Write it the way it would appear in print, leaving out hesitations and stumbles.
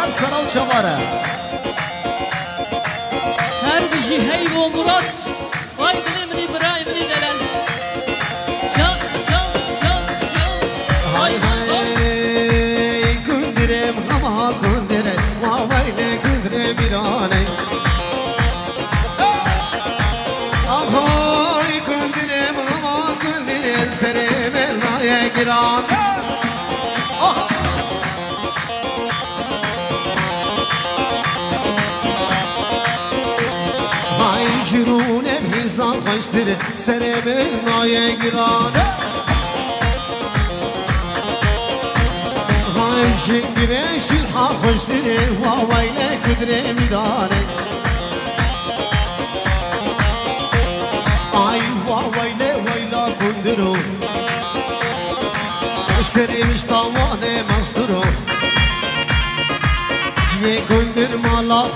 Her sana uçamara. Her dişi hey bu Murat. Vay benim İbrahim Delal. Çal çal çal çal. Hay hay kundirem ama kundire Mavayle kundire birane Ahoy kundirem ama kundire Sereme naya giran Hay jirune bizan hoştire Sereme naya giran Şengire şilha hoşdire Vavayle kudre midane Ay vavayle vayla kundiro Serimiş tavane masturo Ciye kundir mala